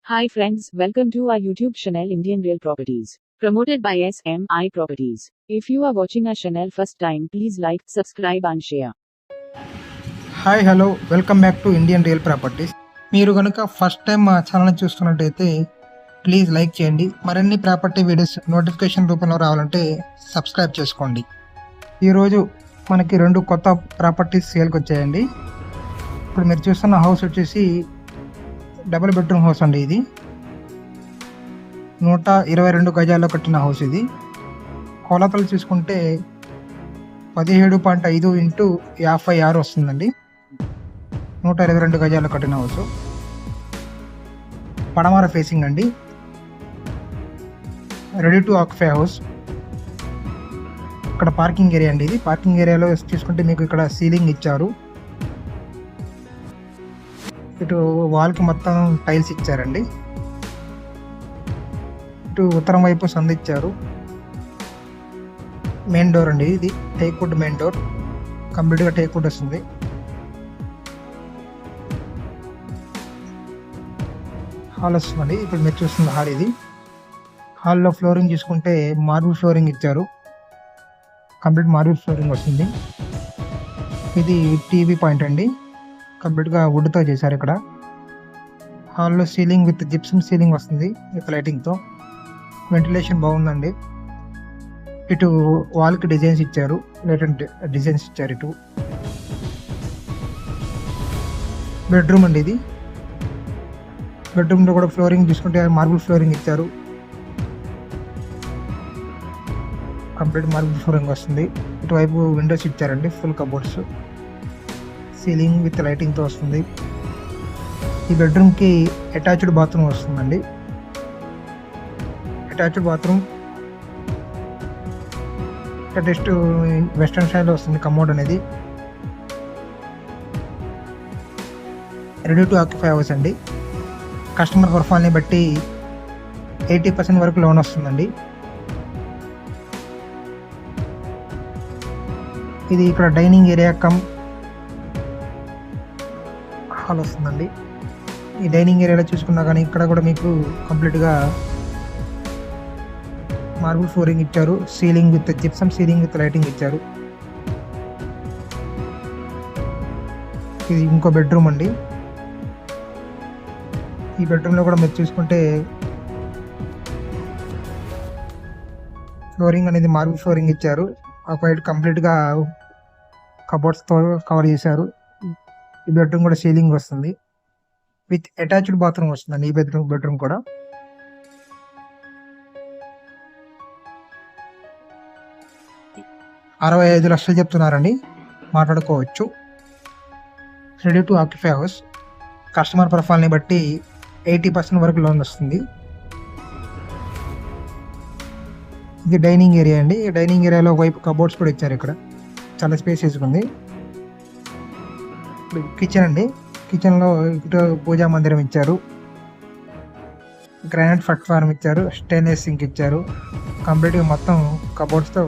Hi friends, welcome to our YouTube channel Indian Real Properties, promoted by SMI Properties. If you are watching our channel first time, please like, subscribe and share. Hi hello welcome back to Indian real properties. మీరు కనుక first time మా channel చూస్తున్నట్టయితే please like చేయండి. మరిన్ని property videos notification రూపంలో రావాలంటే subscribe చేసుకోండి. ఈరోజు మనకి 2 కొత్త ప్రాపర్టీస్ సేల్కి వచ్చాయండి. ఇప్పుడు మీరు చూస్తున్న హౌస్ వచ్చేసి డబుల్ బెడ్రూమ్ హౌస్ అండి. ఇది 122 గజాల్లో కట్టిన హౌస్. ఇది కొలతలు చూసుకుంటే 17.5 ఇంటూ 56 వస్తుందండి. 122 గజాల్లో కట్టిన హౌస్. పడమర ఫేసింగ్ అండి. Ready to occupy house. ఇక్కడ పార్కింగ్ ఏరియా అండి. ఇది పార్కింగ్ ఏరియాలో చూసుకుంటే మీకు ఇక్కడ సీలింగ్ ఇచ్చారు. ఇటు వాల్కి మొత్తం టైల్స్ ఇచ్చారండి. ఇటు ఉత్తరం వైపు సందు ఇచ్చారు. మెయిన్ డోర్ అండి. ఇది టేక్వుడ్ మెయిన్ డోర్, కంప్లీట్గా టేక్వుడ్ వస్తుంది. హాల్ వస్తుందండి. ఇప్పుడు మీరు చూస్తున్న హాల్ ఇది. హాల్లో ఫ్లోరింగ్ చూసుకుంటే మార్బుల్ ఫ్లోరింగ్ ఇచ్చారు. కంప్లీట్ మార్బుల్ ఫ్లోరింగ్ వస్తుంది. ఇది టీవీ పాయింట్ అండి. కంప్లీట్గా వుడ్తో చేశారు. ఇక్కడ హాల్లో సీలింగ్ విత్ జిప్సమ్ సీలింగ్ వస్తుంది విత్ లైటింగ్తో. వెంటిలేషన్ బాగుందండి. ఇటు వాల్కి డిజైన్స్ ఇచ్చారు, లేటెంట్ డిజైన్స్ ఇచ్చారు. ఇటు బెడ్రూమ్ అండి. ఇది బెడ్రూమ్లో కూడా ఫ్లోరింగ్ చూసుకుంటే మార్బుల్ ఫ్లోరింగ్ ఇచ్చారు. కంప్లీట్ మార్బుల్ ఫ్లోరింగ్ వస్తుంది. ఇటువైపు విండోస్ ఇచ్చారండి, ఫుల్ కబోర్డ్స్, సీలింగ్ విత్ లైటింగ్తో వస్తుంది. ఈ బెడ్రూమ్కి అటాచ్డ్ బాత్రూమ్ వస్తుందండి. అటాచ్డ్ బాత్రూమ్ లేటెస్ట్ వెస్ట్రన్ స్టైల్లో వస్తుంది. కమోడ్ అనేది రెడీ టు ఆక్యుపై హౌస్ అండి. కస్టమర్ ప్రొఫైల్ని బట్టి 80% వరకు లోన్ వస్తుందండి. ఇది ఇక్కడ డైనింగ్ ఏరియా కమ్ హాల్ వస్తుందండి. ఈ డైనింగ్ ఏరియాలో చూసుకున్నా కానీ ఇక్కడ కూడా మీకు కంప్లీట్గా మార్బుల్ ఫ్లోరింగ్ ఇచ్చారు. Ceiling with gypsum ceiling with lighting ఇచ్చారు. ఇది ఇంకో బెడ్రూమ్ అండి. ఈ బెడ్రూమ్లో కూడా మీరు చూసుకుంటే ఫ్లోరింగ్ అనేది మార్బుల్ ఫ్లోరింగ్ ఇచ్చారు. ఆ సైడ్ కంప్లీట్గా కబోర్డ్స్తో కవర్ చేశారు. ఈ బెడ్రూమ్ కూడా సీలింగ్ వస్తుంది విత్ అటాచ్డ్ బాత్రూమ్ వస్తుందండి. ఈ బెడ్రూమ్ కూడా 65 లక్షలు చెప్తున్నారండి. మాట్లాడుకోవచ్చు. Ready to occupy house. Customer ప్రొఫైల్ని బట్టి 80% వరకు లోన్ వస్తుంది. ఇది డైనింగ్ ఏరియా అండి. ఈ డైనింగ్ ఏరియాలో వైపు కబోర్డ్స్ కూడా ఇచ్చారు. ఇక్కడ చాలా స్పేసెస్ ఉంది. కిచెన్ అండి. కిచెన్లో ఇటు పూజా మందిరం ఇచ్చారు. గ్రానైట్ ప్లాట్ఫామ్ ఇచ్చారు. స్టెయిన్లెస్ సింక్ ఇచ్చారు. కంప్లీట్గా మొత్తం కబోర్డ్స్తో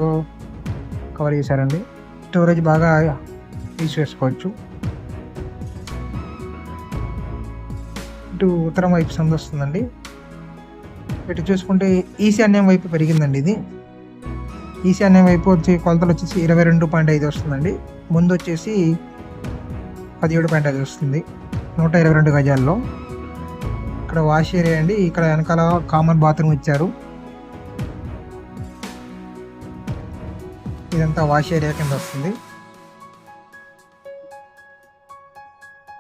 కవర్ చేశారండి. స్టోరేజ్ బాగా యూజ్ చేసుకోవచ్చు. ఇటు ఉత్తరం వైపు సందు వస్తుందండి. ఇటు చూసుకుంటే ఈశాన్యం వైపు పెరిగిందండి. ఇది ఈశాన్యం వైపు వచ్చి కొలతలు వచ్చేసి 22.5 వస్తుందండి. ముందు వచ్చేసి 17.5 వస్తుంది. 122 గజాల్లో. ఇక్కడ వాష్ ఏరియా అండి. ఇక్కడ వెనకాల కామన్ బాత్రూమ్ ఇచ్చారు. ఇదంతా వాష్ ఏరియా కింద వస్తుంది.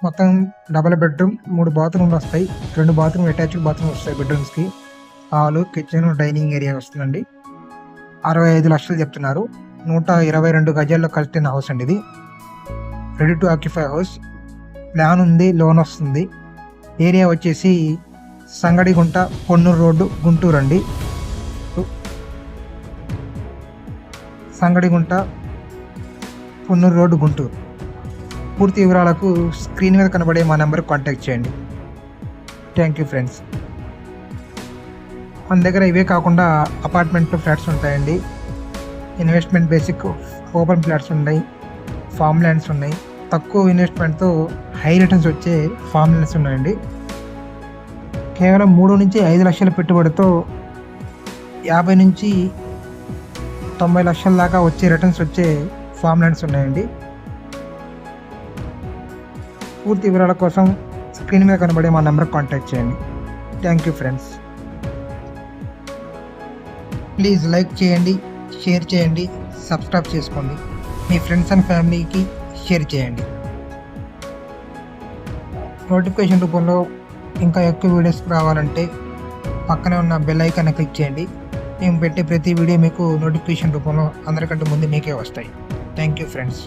మొత్తం డబుల్ బెడ్రూమ్, 3 బాత్రూమ్లు వస్తాయి. 2 బాత్రూమ్ అటాచ్డ్ బాత్రూమ్ వస్తాయి బెడ్రూమ్స్కి. హాలు, కిచెన్, డైనింగ్ ఏరియా వస్తుందండి. 65 లక్షలు చెప్తున్నారు. 122 గజాల్లో కట్టిన హౌస్ అండి. ఇది ready to occupy house. Plan ఉంది, లోన్ వస్తుంది. ఏరియా వచ్చేసి సంగడిగుంట, పొన్నూరు రోడ్డు, గుంటూరు అండి. సంగడిగుంట, పొన్నూరు రోడ్డు, గుంటూరు. పూర్తి వివరాలకు స్క్రీన్ మీద కనబడే మా నెంబర్కి కాంటాక్ట్ చేయండి. Thank you friends. మన దగ్గర ఇవే కాకుండా అపార్ట్మెంట్ ఫ్లాట్స్ ఉంటాయండి. ఇన్వెస్ట్మెంట్ బేసిక్ ఓపెన్ ఫ్లాట్స్ ఉన్నాయి. ఫామ్ ల్యాండ్స్ ఉన్నాయి. తక్కువ ఇన్వెస్ట్మెంట్తో హై రిటర్న్స్ వచ్చే ఫామ్ ల్యాండ్స్ ఉన్నాయండి. కేవలం 3 నుంచి 5 లక్షల పెట్టుబడితో 50 నుంచి 90 లక్షల దాకా వచ్చే రిటర్న్స్ వచ్చే ఫామ్ ల్యాండ్స్ ఉన్నాయండి. పూర్తి వివరాల కోసం స్క్రీన్ మీద కనబడే మా నెంబర్కి కాంటాక్ట్ చేయండి. Thank you friends. Please like చేయండి, షేర్ చేయండి, సబ్స్క్రైబ్ చేసుకోండి. మీ ఫ్రెండ్స్ అండ్ ఫ్యామిలీకి షేర్ చేయండి. నోటిఫికేషన్ రూపంలో ఇంకా ఎక్కువ వీడియోస్ రావాలంటే పక్కనే ఉన్న బెల్ ఐకాన్ని క్లిక్ చేయండి. మేము పెట్టే ప్రతి వీడియో మీకు నోటిఫికేషన్ రూపంలో అందరికంటే ముందు మీకే వస్తాయి. Thank you friends.